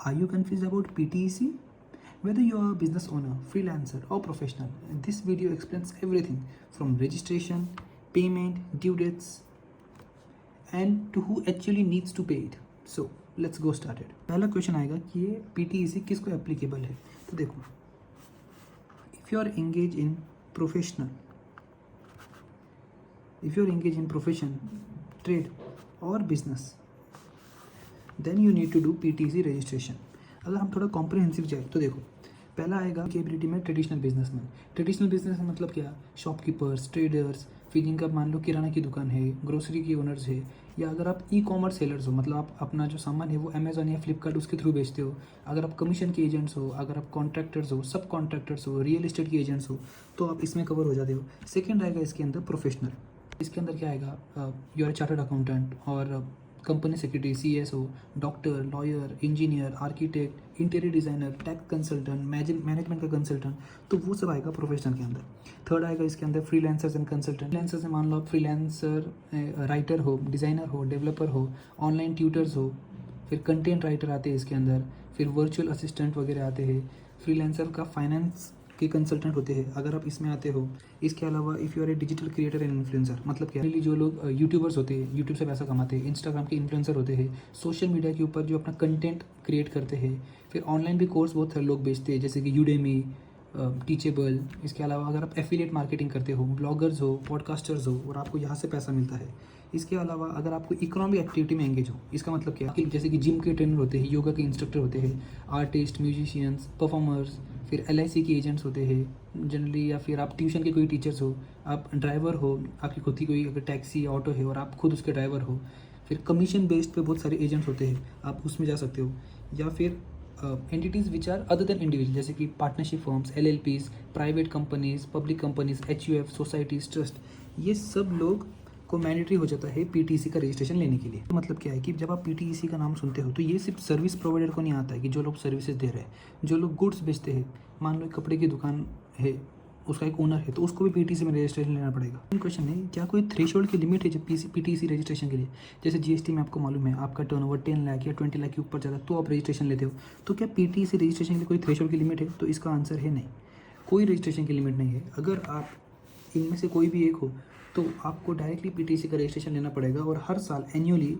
Are you confused about PTEC? Whether you are a business owner, freelancer, or professional, this video explains everything from registration, payment, due dates, and to who actually needs to pay it. So let's go started. पहला question आएगा कि ये PTEC किसको applicable है. तो देखो, if you are engaged in professional, if you are engaged in profession, trade or business, then you need to do PTEC registration. अगर हम थोड़ा कॉम्प्रिहेंसिव जाए तो देखो, पहला आएगा कैपेबिलिटी में ट्रेडिशनल बिजनेसमैन. ट्रेडिशनल बिजनेस मतलब क्या? शॉपकीपर्स, ट्रेडर्स, फिर जिनका मान लो किराना की दुकान है, ग्रोसरी की ओनर्स है, या अगर आप ई कॉमर्स सेलर्स हो, मतलब आप अपना जो सामान है वो अमेजोन या फ्लिपकार्ट उसके थ्रू बेचते हो, अगर आप कमीशन के एजेंट्स हो, अगर आप कॉन्ट्रैक्टर्स हो, सब कॉन्ट्रैक्टर्स हो, रियल एस्टेट के एजेंट्स हो, तो आप इसमें कवर हो जाते हो. सेकेंड आएगा इसके अंदर प्रोफेशनल. इसके अंदर क्या आएगा? यू आर चार्टर्ड अकाउंटेंट और company secretary, CSO, doctor, lawyer, engineer, architect, interior designer, tax consultant, management का कंसल्टेंट, तो वो सब आएगा प्रोफेशनल के अंदर. थर्ड आएगा इसके अंदर फ्रीलांसर्स एंड कंसल्टेंट. फ्रीलांसर से मान लो आप फ्रीलांसर राइटर हो, डिज़ाइनर हो, डेवलपर हो, ऑनलाइन ट्यूटर्स हो, फिर कंटेंट राइटर आते हैं इसके अंदर, फिर वर्चुअल असिस्टेंट वगैरह आते हैं. फ्रीलांसर का फाइनेंस के कंसल्टेंट होते हैं अगर आप इसमें आते हो. इसके अलावा if you are a digital creator and influencer, मतलब क्या, जो लोग यूट्यूबर्स होते हैं, यूट्यूब से पैसा कमाते हैं, इंस्टाग्राम के इन्फ्लुएंसर होते हैं, सोशल मीडिया के ऊपर जो अपना कंटेंट क्रिएट करते हैं. फिर ऑनलाइन भी कोर्स बहुत सारे लोग बेचते हैं, जैसे कि यूडेमी, टीचेबल. इसके अलावा अगर आप एफिलिएट मार्केटिंग करते हो, ब्लॉगर्स हो, पॉडकास्टर्स हो, और आपको यहाँ से पैसा मिलता है. इसके अलावा अगर आपको इकोनॉमिक एक्टिविटी में एंगेज हो, इसका मतलब क्या कि जैसे कि जिम के ट्रेनर होते हैं, योगा के इंस्ट्रक्टर होते हैं, आर्टिस्ट, म्यूजिशियंस, परफॉर्मर्स, फिर LIC के एजेंट्स होते हैं जनरली, या फिर आप ट्यूशन के कोई टीचर्स हो, आप ड्राइवर हो, आपकी खुद की कोई अगर टैक्सी या ऑटो है और आप खुद उसके ड्राइवर हो. फिर कमीशन बेस्ड पे बहुत सारे एजेंट्स होते हैं, आप उसमें जा सकते हो. या फिर entities which are other than individual, जैसे कि partnership firms, LLPs, private companies, public companies, HUF, societies, trust, ये सब लोग को मैंडेटरी हो जाता है PTEC का रजिस्ट्रेशन लेने के लिए. मतलब क्या है कि जब आप PTEC का नाम सुनते हो तो ये सिर्फ सर्विस प्रोवाइडर को नहीं आता है कि जो लोग सर्विसेज दे रहे हैं, जो लोग गुड्स बेचते हैं, मान लो एक कपड़े की दुकान है, उसका एक ओनर है, तो उसको भी PTEC में रजिस्ट्रेशन लेना पड़ेगा. क्वेश्चन है, क्या कोई थ्रेशोल्ड की लिमिट है जब PTEC रजिस्ट्रेशन के लिए? जैसे GST में आपको मालूम है आपका टर्नओवर 10 लाख या 20 लाख के ऊपर जाता है तो आप रजिस्ट्रेशन लेते हो. तो क्या PTEC रजिस्ट्रेशन के लिए कोई थ्रेशोल्ड की लिमिट है? तो इसका आंसर है नहीं, कोई रजिस्ट्रेशन की लिमिट नहीं है. अगर आप इनमें से कोई भी एक हो तो आपको डायरेक्टली PTEC का रजिस्ट्रेशन लेना पड़ेगा और हर साल एन्युअली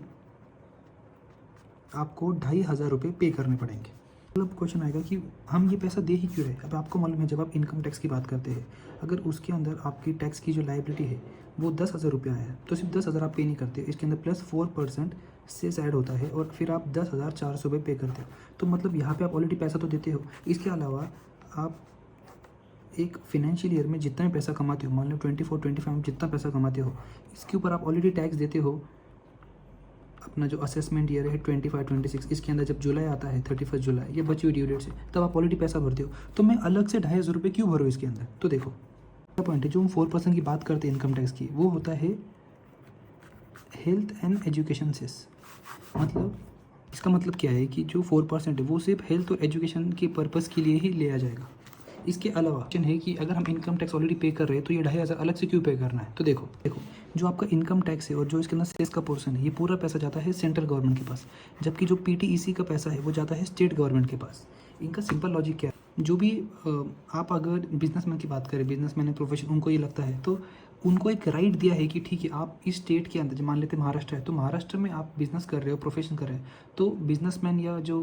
आपको 2,500 रुपये पे करने पड़ेंगे. मतलब क्वेश्चन आएगा कि हम ये पैसा दे ही क्यों रहे? अब आपको मालूम है जब आप इनकम टैक्स की बात करते हैं, अगर उसके अंदर आपकी टैक्स की जो लाइबिलिटी है वो 10,000 रुपया है, तो सिर्फ 10,000 आप पे नहीं करते, इसके अंदर प्लस 4% सेस ऐड होता है और फिर आप 10,400 रुपये पे करते हो. तो मतलब यहाँ पे आप ऑलरेडी पैसा तो देते हो. इसके अलावा आप एक फिनेंशियल ईयर में जितना भी पैसा कमाते हो, मान लो 24-25 में जितना पैसा कमाते हो, इसके ऊपर आप ऑलरेडी टैक्स देते हो. अपना जो असेसमेंट ईयर है 25-26, इसके अंदर जब जुलाई आता है 31 जुलाई, ये बची हुई ड्यू डेट से, तब आप ऑलरेडी पैसा भरते हो. तो मैं अलग से 2,500 रुपये क्यों भरूँ इसके अंदर? तो देखो, पॉइंट है जो हम 4% की बात करते हैं इनकम टैक्स की, वो होता है हेल्थ एंड एजुकेशन सेस. मतलब इसका मतलब क्या है कि जो 4% है वो सिर्फ हेल्थ और एजुकेशन के पर्पज़ के लिए ही लिया जाएगा. इसके अलावा क्वेश्चन है कि अगर हम इनकम टैक्स ऑलरेडी पे कर रहे हैं तो ये 2,500 अलग से क्यों पे करना है? तो देखो जो आपका इनकम टैक्स है और जो इसके अंदर सेस का पोर्शन है, ये पूरा पैसा जाता है सेंट्रल गवर्नमेंट के पास, जबकि जो PTEC का पैसा है वो जाता है स्टेट गवर्नमेंट के पास. इनका सिंपल लॉजिक क्या है, जो भी आप अगर बिजनेसमैन की बात करें, बिजनेसमैन है प्रोफेशन, उनको ये लगता है तो उनको एक राइट दिया है कि ठीक है आप इस स्टेट के अंदर, मान लेते महाराष्ट्र है, तो महाराष्ट्र में आप बिजनेस कर रहे हो, प्रोफेशन कर रहे हैं, तो बिजनेसमैन या जो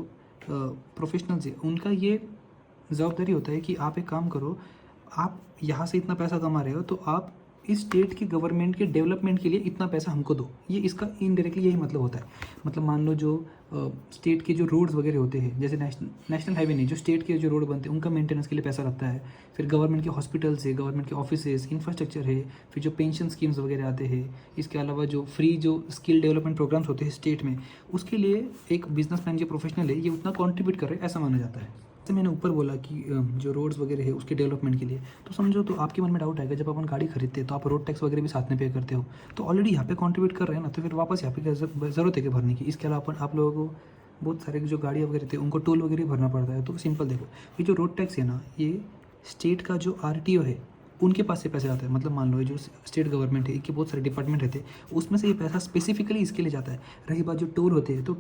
प्रोफेशनल्स है उनका ये जवाबदारी होता है कि आप एक काम करो, आप यहाँ से इतना पैसा कमा रहे हो तो आप इस स्टेट के गवर्नमेंट के डेवलपमेंट के लिए इतना पैसा हमको दो. ये इसका इनडायरेक्टली यही मतलब होता है. मतलब मान लो जो स्टेट के जो रोड्स वगैरह होते हैं, जैसे नेशनल हाईवे नहीं, जो स्टेट के जो रोड बनते हैं उनका मेंटेनेंस के लिए पैसा लगता है. फिर गवर्नमेंट के हॉस्पिटल्स है, गवर्नमेंट के ऑफिसेज, इंफ्रास्ट्रक्चर है, फिर जो पेंशन स्कीम्स वगैरह आते हैं. इसके अलावा जो फ्री जो स्किल डेवलपमेंट प्रोग्राम्स होते हैं स्टेट में, उसके लिए एक बिजनेसमैन जो प्रोफेशनल है ये उतना कॉन्ट्रीब्यूट कर रहे हैं, ऐसा माना जाता है. जैसे मैंने ऊपर बोला कि जो रोड्स वगैरह है उसके डेवलपमेंट के लिए, तो समझो तो आपके मन में डाउट आएगा जब अपन गाड़ी खरीदते हैं तो आप रोड टैक्स वगैरह भी साथ में पे करते हो, तो ऑलरेडी यहाँ पे कंट्रीब्यूट कर रहे हैं ना, तो फिर वापस यहाँ पे ज़रूरत है कि भरने की. इसके अलावा आप लोगों को बहुत सारे जो गाड़ी वगैरह थे उनको टोल वगैरह भरना पड़ता है. तो सिंपल देखो, ये जो रोड टैक्स है ना, ये स्टेट का जो RTO है उनके पास से पैसे आते हैं। मतलब मान लो ये जो स्टेट गवर्नमेंट है, इनके बहुत सारे डिपार्टमेंट रहते हैं, उसमें से ये पैसा स्पेसिफिकली इसके लिए जाता है। रही बात जो टोल होते हैं, तो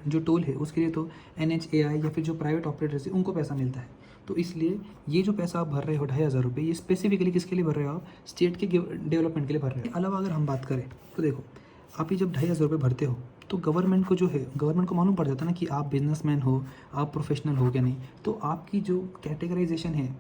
जो टोल है उसके लिए तो NHAI या फिर जो प्राइवेट ऑपरेटर्स है उनको पैसा मिलता है। तो इसलिए ये जो पैसा आप भर रहे हो 2,500 रुपये, ये स्पेसिफिकली किसके लिए भर रहे हो आप? स्टेट के डेवलपमेंट के लिए भर रहे हो। अलावा अगर हम बात करें तो देखो, आप ये जब 2,500 रुपये भरते हो तो गवर्नमेंट को जो है, गवर्नमेंट को मालूम पड़ जाता है ना कि आप बिजनेसमैन हो, आप प्रोफेशनल हो क्या नहीं। तो आपकी जो कैटेगराइजेशन है,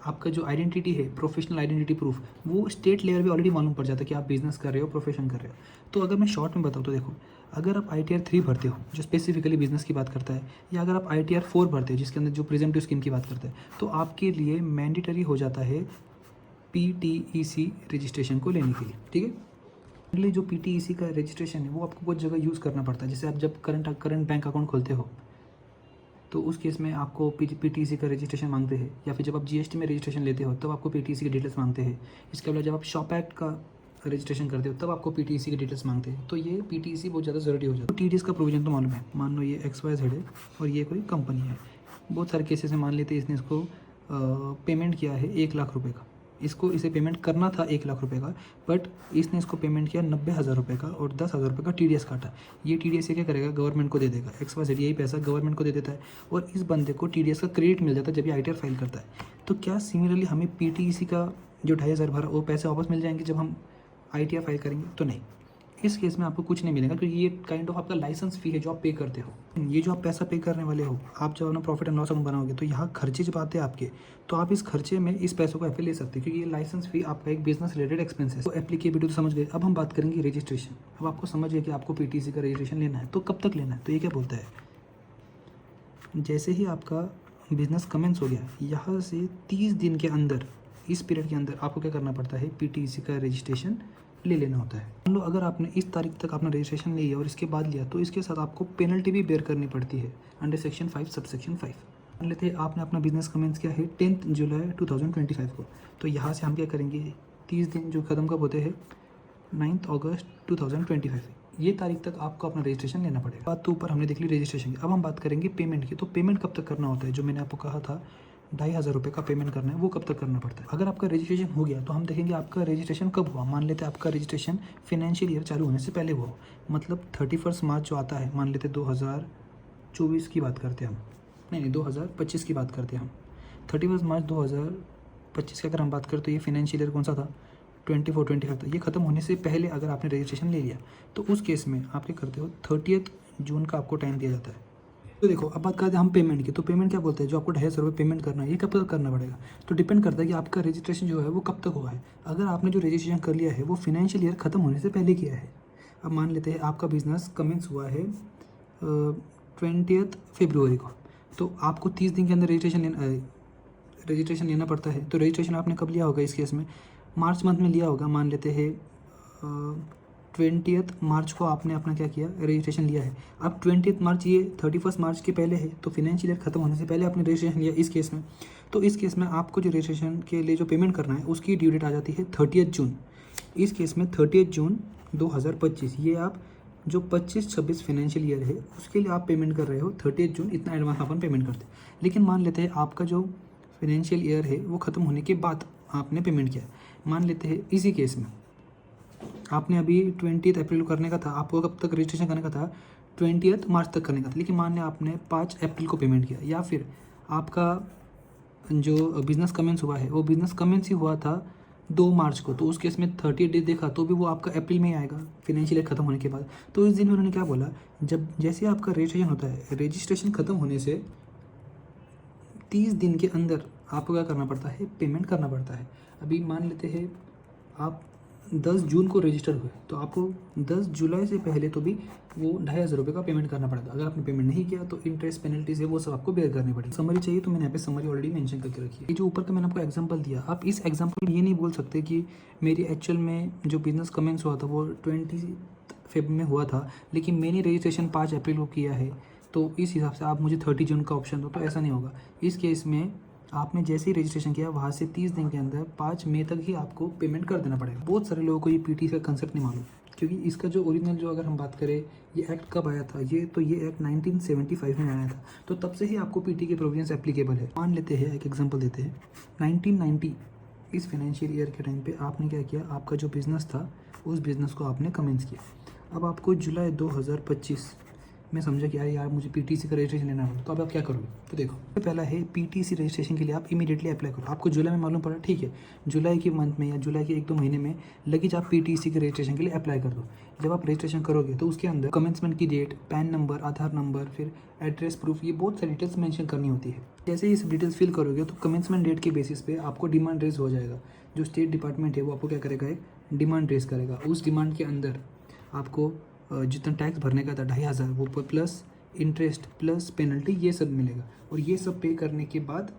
आपका जो आइडेंटिटी है, प्रोफेशनल आइडेंटिटी प्रूफ, वो स्टेट लेवल पे ऑलरेडी मालूम पड़ जाता है कि आप बिजनेस कर रहे हो, प्रोफेशन कर रहे हो। तो अगर मैं शॉर्ट में बताऊँ तो देखो, अगर आप ITR 3 भरते हो जो स्पेसिफिकली बिजनेस की बात करता है, या अगर आप ITR 4 भरते हो जिसके अंदर जो प्रिजम्पटिव स्कीम की बात करता है, तो आपके लिए मैंडेटरी हो जाता है PTEC रजिस्ट्रेशन को लेने के लिए। ठीक है, अगले जो PTEC का रजिस्ट्रेशन है वो आपको बहुत जगह यूज़ करना पड़ता है। जैसे आप जब करंट बैंक अकाउंट खोलते हो तो उस केस में आपको PTEC का रजिस्ट्रेशन मांगते हैं, या फिर जब आप GST में रजिस्ट्रेशन लेते हो तब आपको PTEC की डिटेल्स मांगते हैं। इसके अलावा जब आप शॉप एक्ट का रजिस्ट्रेशन करते हो तब आपको PTEC की डिटेल्स मांगते हैं। तो ये PTEC बहुत ज़्यादा ज़रूरी हो जाता है। तो TDS का प्रोविजन तो मालूम है, मान लो ये XYZ है और ये कोई कंपनी है। बहुत सारे केसेस में मान लेते हैं इसने इसको पेमेंट किया है 1 लाख रुपये का, इसे पेमेंट करना था 1 लाख रुपए का, बट इसने इसको पेमेंट किया 90,000 रुपये का और 10,000 रुपये का TDS काटा। ये TDS ये क्या करेगा? गवर्नमेंट को दे देगा। XYZ यही पैसा गवर्नमेंट को दे देता है और इस बंदे को TDS का क्रेडिट मिल जाता है जब ये ITR फाइल करता है। तो क्या सिमिलरली हमें PTEC का जो 2,500 भरा वो पैसे वापस मिल जाएंगे जब हम ITR फाइल करेंगे? तो नहीं, इस केस में आपको कुछ नहीं मिलेगा, क्योंकि ये काइंड ऑफ आपका लाइसेंस फ़ी है जो आप पे करते हो। ये जो आप पैसा पे करने वाले हो, आप जब अपना प्रॉफिट एंड लॉस अकाउंट बनाओगे तो यहाँ खर्चे जब आते हैं आपके, तो आप इस खर्चे में इस पैसों को ले सकते हैं, क्योंकि ये लाइसेंस फ़ी आपका एक बिजनेस रिलेटेड एक्सपेंस है। तो एप्लीकेबिलिटी तो समझ गए। अब हम बात करेंगे रजिस्ट्रेशन। अब आपको समझ गए कि आपको PTEC का रजिस्ट्रेशन लेना है, तो कब तक लेना है? तो ये क्या बोलता है, जैसे ही आपका बिजनेस कमेंस हो गया, यहाँ से 30 दिन के अंदर, इस पीरियड के अंदर आपको क्या करना पड़ता है? PTEC का रजिस्ट्रेशन ले लेना होता है। मान लो अगर आपने इस तारीख तक अपना रजिस्ट्रेशन लिया और इसके बाद लिया, तो इसके साथ आपको पेनल्टी भी बेयर करनी पड़ती है अंडर सेक्शन 5 सबसेक्शन 5। मान लेते हैं आपने अपना बिजनेस कमेंस किया है 10 जुलाई 2025 को, तो यहाँ से हम क्या करेंगे? 30 दिन जो ख़त्म कब होते हैं? 9 अगस्त 2025। ये तारीख तक आपको अपना रजिस्ट्रेशन लेना पड़ेगा। बात तो ऊपर हमने देख ली रजिस्ट्रेशन की। अब हम बात करेंगे पेमेंट की। तो पेमेंट कब तक करना होता है? जो मैंने आपको कहा था 2,500 रुपये का पेमेंट करना है, वो कब तक करना पड़ता है? अगर आपका रजिस्ट्रेशन हो गया तो हम देखेंगे आपका रजिस्ट्रेशन कब हुआ। मान लेते हैं आपका रजिस्ट्रेशन फाइनेंशियल ईयर चालू होने से पहले हुआ, मतलब 31 मार्च जो आता है, मान लेते 2024 की बात करते हैं हम, नहीं 2025 की बात करते हैं हम। 31 मार्च 2025 की अगर हम बात करें तो ये फाइनेंशियल ईयर कौन सा था? 24-25 था। ये खत्म होने से पहले अगर आपने रजिस्ट्रेशन ले लिया तो उस केस में आप क्या करते हो? 30 जून का आपको टाइम दिया जाता है। तो देखो, अब बात करते हैं हम पेमेंट की। तो पेमेंट क्या बोलते हैं? जो आपको 2,500 रुपये पेमेंट करना है, ये कब तक करना पड़ेगा? तो डिपेंड करता है कि आपका रजिस्ट्रेशन जो है वो कब तक हुआ है। अगर आपने जो रजिस्ट्रेशन कर लिया है वो फाइनेंशियल ईयर ख़त्म होने से पहले किया है, अब मान लेते हैं आपका बिजनेस कमेंस हुआ है 20 फरवरी को, तो आपको 30 दिन के अंदर रजिस्ट्रेशन लेना पड़ता है। तो रजिस्ट्रेशन आपने कब लिया होगा? इस केस में मार्च मंथ में लिया होगा। मान लेते हैं 20 मार्च को आपने अपना क्या किया? रजिस्ट्रेशन लिया है। अब 20 मार्च ये 31 मार्च के पहले है, तो फाइनेंशियल ईयर खत्म होने से पहले आपने रजिस्ट्रेशन लिया इस केस में। तो इस केस में आपको जो रजिस्ट्रेशन के लिए जो पेमेंट करना है उसकी ड्यू डेट आ जाती है 30 जून। इस केस में 30 जून 2025, ये आप जो 25-26 फाइनेंशियल ईयर है उसके लिए आप पेमेंट कर रहे हो 30 जून, इतना एडवांस अपन पेमेंट करते हैं। लेकिन मान लेते हैं आपका जो फाइनेंशियल ईयर है वो ख़त्म होने के बाद आपने पेमेंट किया। मान लेते हैं इसी केस में आपने अभी 20 अप्रैल को करने का था, आपको कब तक रजिस्ट्रेशन करने का था? 20 मार्च तक करने का था। लेकिन मान लें आपने 5 अप्रैल को पेमेंट किया, या फिर आपका जो बिज़नेस कमेंस हुआ है वो बिज़नेस कमेंस ही हुआ था 2 मार्च को, तो उस केस में 30 डेज देखा तो भी वो आपका अप्रैल में ही आएगा फाइनेंशियल ईयर ख़त्म होने के बाद। तो इस दिन में उन्होंने क्या बोला, जब जैसे आपका रजिस्ट्रेशन होता है, रजिस्ट्रेशन ख़त्म होने से 30 दिन के अंदर आपको क्या करना पड़ता है? पेमेंट करना पड़ता है। अभी मान लेते हैं आप 10 जून को रजिस्टर हुए, तो आपको 10 जुलाई से पहले तो भी वो 2,500 रुपये का पेमेंट करना पड़ेगा। अगर आपने पेमेंट नहीं किया तो इंटरेस्ट पेनल्टीज है वो सब आपको बेयर करनी पड़ेगी। समरी चाहिए तो मैंने यहाँ पे समरी ऑलरेडी मेंशन करके रखी है। ये जो ऊपर का मैंने आपको एग्जांपल दिया, आप इस एग्जांपल में ये नहीं बोल सकते कि मेरी एक्चुअल में जो बिजनेस कमेंस हुआ था वो 20 फरवरी में हुआ था, लेकिन मैंने रजिस्ट्रेशन 5 अप्रैल को किया है, तो इस हिसाब से आप मुझे 30 जून का ऑप्शन दो। तो ऐसा नहीं होगा। इस केस में आपने जैसे ही रजिस्ट्रेशन किया वहाँ से 30 दिन के अंदर 5 मई तक ही आपको पेमेंट कर देना पड़ेगा। बहुत सारे लोगों को ये PTEC का कंसेप्ट नहीं मालूम, क्योंकि इसका जो ओरिजिनल जो अगर हम बात करें ये एक्ट कब आया था, ये एक्ट 1975 में आया था, तो तब से ही आपको PTEC के प्रोविजंस एप्लीकेबल है। मान लेते हैं एक एग्जांपल देते हैं 1990 इस फाइनेंशियल ईयर के टाइम पे आपने क्या किया, आपका जो बिज़नेस था उस बिज़नेस को आपने कमेंस किया। अब आपको जुलाई 2025 में समझा कि यार मुझे पीटीसी का रजिस्ट्रेशन लेना होगा, तो अब आप क्या करोगे? तो देखो, पहला है पीटीसी रजिस्ट्रेशन के लिए आप इमीडिएटली अप्लाई करो। आपको जुलाई में मालूम पड़ा, ठीक है, जुलाई के मंथ में या जुलाई के 1-2 महीने में लगेज आप पीटीसी के रजिस्ट्रेशन के लिए अप्लाई कर दो। जब आप रजिस्ट्रेशन करोगे तो उसके अंदर कमेंसमेंट की डेट, पैन नंबर, आधार नंबर, फिर एड्रेस प्रूफ, ये बहुत सारी डिटेल्स मेंशन करनी होती है। जैसे ही इस डिटेल्स फिल करोगे तो कमेंसमेंट डेट के बेसिस पे आपको डिमांड रेज हो जाएगा। जो स्टेट डिपार्टमेंट है वो आपको क्या करेगा, एक डिमांड रेज करेगा। उस डिमांड के अंदर आपको जितना टैक्स भरने का था 2500, वो प्लस इंटरेस्ट प्लस पेनल्टी ये सब मिलेगा। और ये सब पे करने के बाद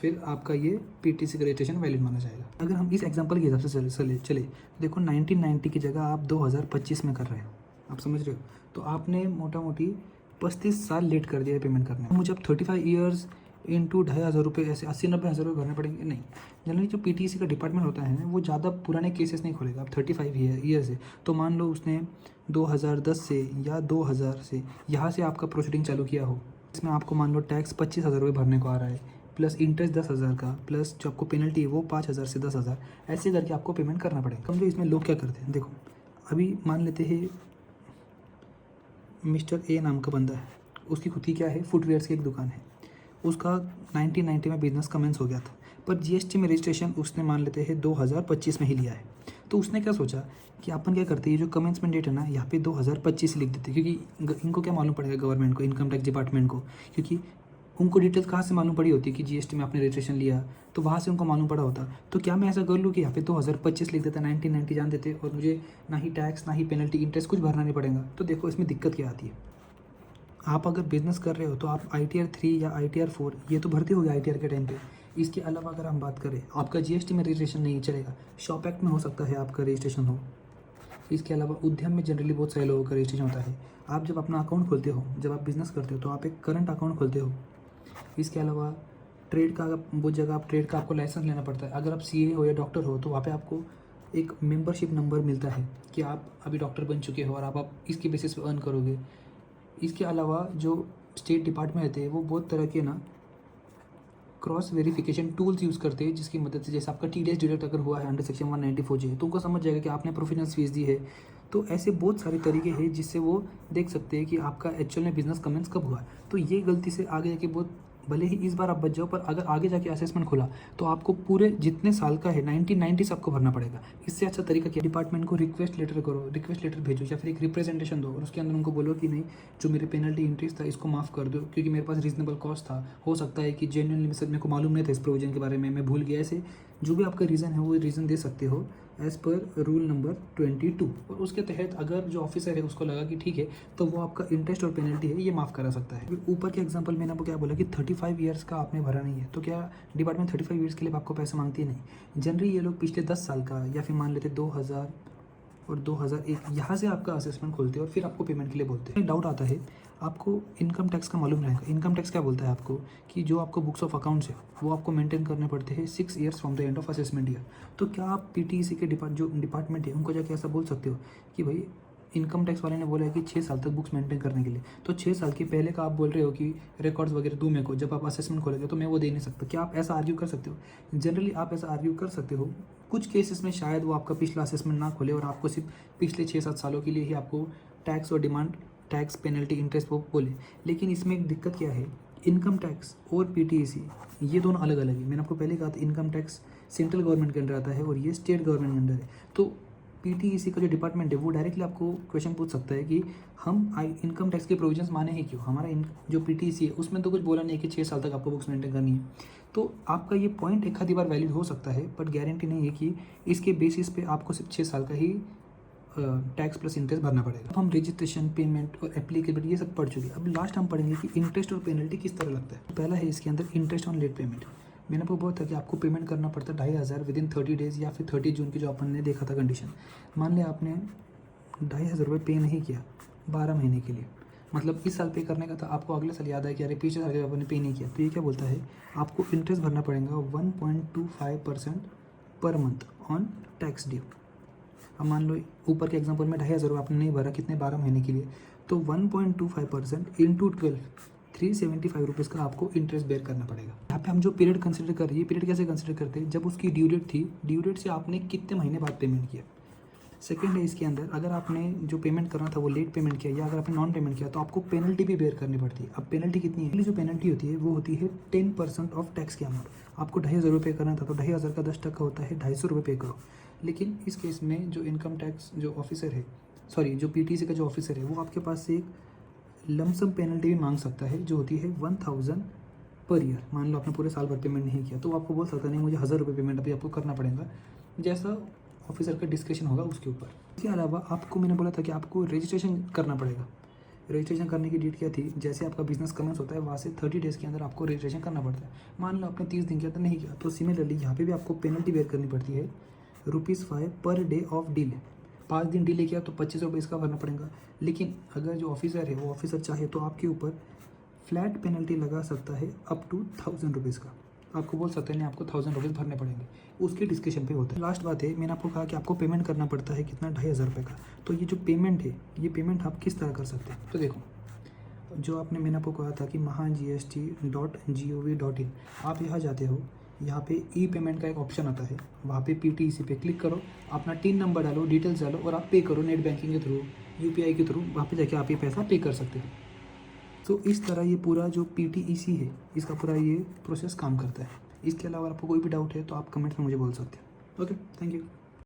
फिर आपका ये पीटीसी का रजिस्ट्रेशन वैलिड माना जाएगा। अगर हम इस एग्जांपल के हिसाब से चले देखो 1990 की जगह आप 2025 में कर रहे हो, आप समझ रहे हो, तो आपने मोटा मोटी 35 साल लेट कर दिया है पेमेंट करने में। मुझे अब 35 ईयर्स इंटू 2500 रुपये, ऐसे 80-90 हज़ार रुपये भरने पड़ेंगे? नहीं। जनरली जो पीटीसी का डिपार्टमेंट होता है ना, वो ज़्यादा पुराने केसेस नहीं खोलेगा। अब 35 ईयर से, तो मान लो उसने 2010 से या 2000 से यहाँ से आपका प्रोसीडिंग चालू किया हो, इसमें आपको मान लो टैक्स 25,000 रुपये भरने को आ रहा है, प्लस इंटरेस्ट 10,000 का, प्लस जो आपको पेनल्टी है वो 5,000 से 10,000, ऐसे करके आपको पेमेंट करना पड़ेगा। समझो इसमें लोग क्या करते हैं, देखो अभी मान लेते हैं मिस्टर ए नाम का बंदा है, उसकी खुद की क्या है, फुटवेयर्स की एक दुकान है। उसका 1990 में बिजनेस कमेंस हो गया था, पर जीएसटी में रजिस्ट्रेशन उसने मान लेते हैं 2025 में ही लिया है। तो उसने क्या सोचा कि अपन क्या करते हैं, जो कमेंसमेंट डेट है ना, यहाँ पे 2025 लिख देते, क्योंकि इनको क्या मालूम पड़ेगा, गवर्नमेंट को, इनकम टैक्स डिपार्टमेंट को, क्योंकि उनको डिटेल्स कहाँ से मालूम पड़ी होती है कि जीएसटी में आपने रजिस्ट्रेशन लिया, तो वहाँ से उनको मालूम पड़ा होता। तो क्या मैं ऐसा कर लूँ कि यहाँ पे 2025 लिख देता, 1990 जान देते, और मुझे ना ही टैक्स ना ही पेनल्टी इंटरेस्ट कुछ भरना नहीं पड़ेगा। तो देखो इसमें दिक्कत क्या आती है, आप अगर बिज़नेस कर रहे हो तो आप ITR 3 या ITR 4 ये तो भरते होगे ITR के टाइम पे। इसके अलावा अगर हम बात करें, आपका जीएसटी में रजिस्ट्रेशन नहीं चलेगा, शॉप एक्ट में हो सकता है आपका रजिस्ट्रेशन हो। इसके अलावा उद्यम में जनरली बहुत सारे लोगों का रजिस्ट्रेशन होता है। आप जब अपना अकाउंट खोलते हो, जब आप बिज़नेस करते हो, तो आप एक करंट अकाउंट खोलते हो। इसके अलावा ट्रेड का, वो जगह आप ट्रेड का आपको लाइसेंस लेना पड़ता है। अगर आप CA हो या डॉक्टर हो तो वहाँ पे आपको एक मेंबरशिप नंबर मिलता है कि आप अभी डॉक्टर बन चुके हो और आप इसके बेसिस पे अर्न करोगे। इसके अलावा जो स्टेट डिपार्टमेंट रहते हैं वो बहुत तरह के ना क्रॉस वेरिफिकेशन टूल्स यूज़ करते हैं, जिसकी मदद से, जैसे आपका TDS डिडक्ट अगर हुआ है अंडर सेक्शन 194J, तो उनको समझ जाएगा कि आपने प्रोफेशनल फीस दी है। तो ऐसे बहुत सारे तरीके हैं जिससे वो देख सकते हैं कि आपका एक्चुअल में बिजनेस कमेंस कब हुआ। तो ये गलती से आगे जाके बहुत, भले ही इस बार आप बच जाओ, पर अगर आगे जाके असेसमेंट खुला तो आपको पूरे जितने साल का है 1990 से आपको भरना पड़ेगा। इससे अच्छा तरीका क्या, डिपार्टमेंट को रिक्वेस्ट लेटर करो, रिक्वेस्ट लेटर भेजो या फिर एक रिप्रेजेंटेशन दो, और उसके अंदर उनको बोलो कि नहीं, जो मेरे पेनल्टी इंटरेस्ट था इसको माफ़ कर दो, क्योंकि मेरे पास रीजनेबल कॉस्ट था। हो सकता है कि जेन्युइनली मेरे को मालूम नहीं था इस प्रोविजन के बारे में, मैं भूल गया। ऐसे जो भी आपका रीज़न है वो रीज़न दे सकते हो एज़ पर रूल नंबर 22। और उसके तहत अगर जो ऑफिसर है उसको लगा कि ठीक है, तो वो आपका इंटरेस्ट और पेनल्टी है ये माफ़ करा सकता है। ऊपर के एग्जांपल मैंने आपको क्या बोला कि 35 ईयर्स का आपने भरा नहीं है, तो क्या डिपार्टमेंट 35 ईयर्स के लिए आपको पैसा मांगती है? नहीं। जनरली ये लोग पिछले 10 साल का, या फिर मान लेते 2000 और 2001 यहाँ से आपका असेसमेंट खोलते हैं और फिर आपको पेमेंट के लिए बोलते हैं। डाउट आता है, आपको इनकम टैक्स का मालूम रहेगा। इनकम टैक्स क्या बोलता है आपको कि जो आपको बुक्स ऑफ अकाउंट्स है वो आपको मेंटेन करने पड़ते हैं 6 years from the end of assessment year. तो क्या आप PTC के जो डिपार्टमेंट है उनको जाके ऐसा बोल सकते हो कि भाई इनकम टैक्स वाले ने बोला है कि 6 साल तक बुक्स मेंटेन करने के लिए, तो 6 साल के पहले का आप बोल रहे हो कि रिकॉर्ड्स वगैरह दूँ मेरे को, जब आप असेसमेंट खोलेंगे तो मैं वो दे नहीं सकता। क्या आप ऐसा आर्ग्यू कर सकते हो? जनरली आप ऐसा आर्ग्यू कर सकते हो। कुछ केसेस में शायद वो आपका पिछला असेसमेंट ना खोले और आपको सिर्फ पिछले 6-7 सालों के लिए ही आपको टैक्स और डिमांड टैक्स, पेनल्टी, इंटरेस्ट वो बोले। लेकिन इसमें एक दिक्कत क्या है, इनकम टैक्स और PTC ये दोनों अलग अलग है। मैंने आपको पहले कहा था इनकम टैक्स सेंट्रल गवर्नमेंट के अंडर आता है और ये स्टेट गवर्नमेंट के अंडर है। तो PTC का जो डिपार्टमेंट है वो डायरेक्टली आपको क्वेश्चन पूछ सकता है कि हम इनकम टैक्स के प्रोविजंस माने ही क्यों, हमारा जो PTC है उसमें तो कुछ बोला नहीं कि 6 साल तक आपको बुक्स मेंटेन करनी है। तो आपका ये पॉइंट एक आधी बार वैलिड हो सकता है, बट गारंटी नहीं है कि इसके बेसिस पे आपको सिर्फ 6 साल का ही टैक्स प्लस इंटरेस्ट भरना पड़ेगा। अब हम रजिस्ट्रेशन, पेमेंट और एप्लीकेबिलिटी ये सब पढ़ चुके हैं। अब लास्ट हम पढ़ेंगे कि इंटरेस्ट और पेनल्टी किस तरह लगता है। पहला है इसके अंदर इंटरेस्ट ऑन लेट पेमेंट। मैंने आपको बोला था कि आपको पेमेंट करना पड़ता है 2500 विदिन 30 डेज़, या फिर 30 जून की जो अपन ने देखा था कंडीशन। मान लिया आपने 2500 रुपये पे नहीं किया 12 महीने के लिए, मतलब इस साल पे करने का था, आपको अगले साल याद है कि अरे पिछले साल आपने पे नहीं किया, तो ये क्या बोलता है, आपको इंटरेस्ट भरना पड़ेगा 1.25% per month on tax due. अब मान लो ऊपर के एग्जांपल में 2500 रुपये आपने नहीं भरा, कितने, 12 महीने के लिए, तो 1.25% इंटू 12 375 रुपीज़ का आपको इंटरेस्ट बेयर करना पड़ेगा। यहाँ पे हम जो पीरियड कंसिडर कर रहे हैं, पीरियड कैसे कंसिडर करते हैं, जब उसकी ड्यू डेट थी, ड्यू डेट से आपने कितने महीने बाद पेमेंट किया। सेकेंड है इसके अंदर, अगर आपने जो पेमेंट करना था वो लेट पेमेंट किया या अगर आपने नॉन पेमेंट किया तो आपको पेनल्टी भी बेयर करनी पड़ती है। अब पेनल्टी कितनी है, जो पेनल्टी होती है वो होती है 10% ऑफ टैक्स के अमाउंट। आपको 2,500 रुपये पे करना था तो 2,500 का 10% होता है, 250 रुपये पे करो। लेकिन इस केस में जो इनकम टैक्स जो ऑफिसर है, सॉरी जो PTC का जो ऑफिसर है, वो आपके पास से एक लमसम पेनल्टी भी मांग सकता है जो होती है 1,000 पर ईयर। मान लो आपने पूरे साल भर पेमेंट नहीं किया तो वो आपको बोल सकता नहीं मुझे 1,000 रुपये पेमेंट अभी आपको करना पड़ेगा, जैसा ऑफिसर का डिस्क्रिप्शन होगा उसके ऊपर। इसके अलावा आपको मैंने बोला था कि आपको रजिस्ट्रेशन करना पड़ेगा। रजिस्ट्रेशन करने की डेट क्या थी, जैसे आपका बिजनेस कमेंस होता है वहाँ से 30 डेज़ के अंदर आपको रजिस्ट्रेशन करना पड़ता है। मान लो आपने 30 दिन के अंदर नहीं किया तो सिमिलरली यहाँ पे भी आपको पेनल्टी बेयर करनी पड़ती है ₹5 पर डे ऑफ डिले। 5 दिन डिले किया तो 25 रुपये इसका भरना पड़ेगा। लेकिन अगर जो ऑफिसर है वो ऑफिसर चाहे तो आपके ऊपर फ्लैट पेनल्टी लगा सकता है अप टू 1,000 रुपीज़ का। आपको बोल सकते हैं नहीं आपको 1,000 रुपीज़ भरने पड़ेंगे, उसके डिस्कशन पे होता है। लास्ट बात है, मैंने आपको कहा कि आपको पेमेंट करना पड़ता है कितना, 2,500 रुपये का। तो ये जो पेमेंट है, ये पेमेंट आप किस तरह कर सकते हैं, तो देखो जो मैंने आपको कहा था कि mahagst.gov.in, आप यहाँ जाते हो, यहाँ पे ई पेमेंट का एक ऑप्शन आता है, वहाँ पे PTC पे क्लिक करो, अपना टिन नंबर डालो, डिटेल्स डालो और आप पे करो नेट बैंकिंग के थ्रू, UPI के थ्रू, वहाँ पे जाके आप ये पैसा पे कर सकते हो। तो इस तरह ये पूरा जो PTEC है इसका पूरा ये प्रोसेस काम करता है। इसके अलावा आपको कोई भी डाउट है तो आप कमेंट्स में मुझे बोल सकते हैं। Okay, thank you.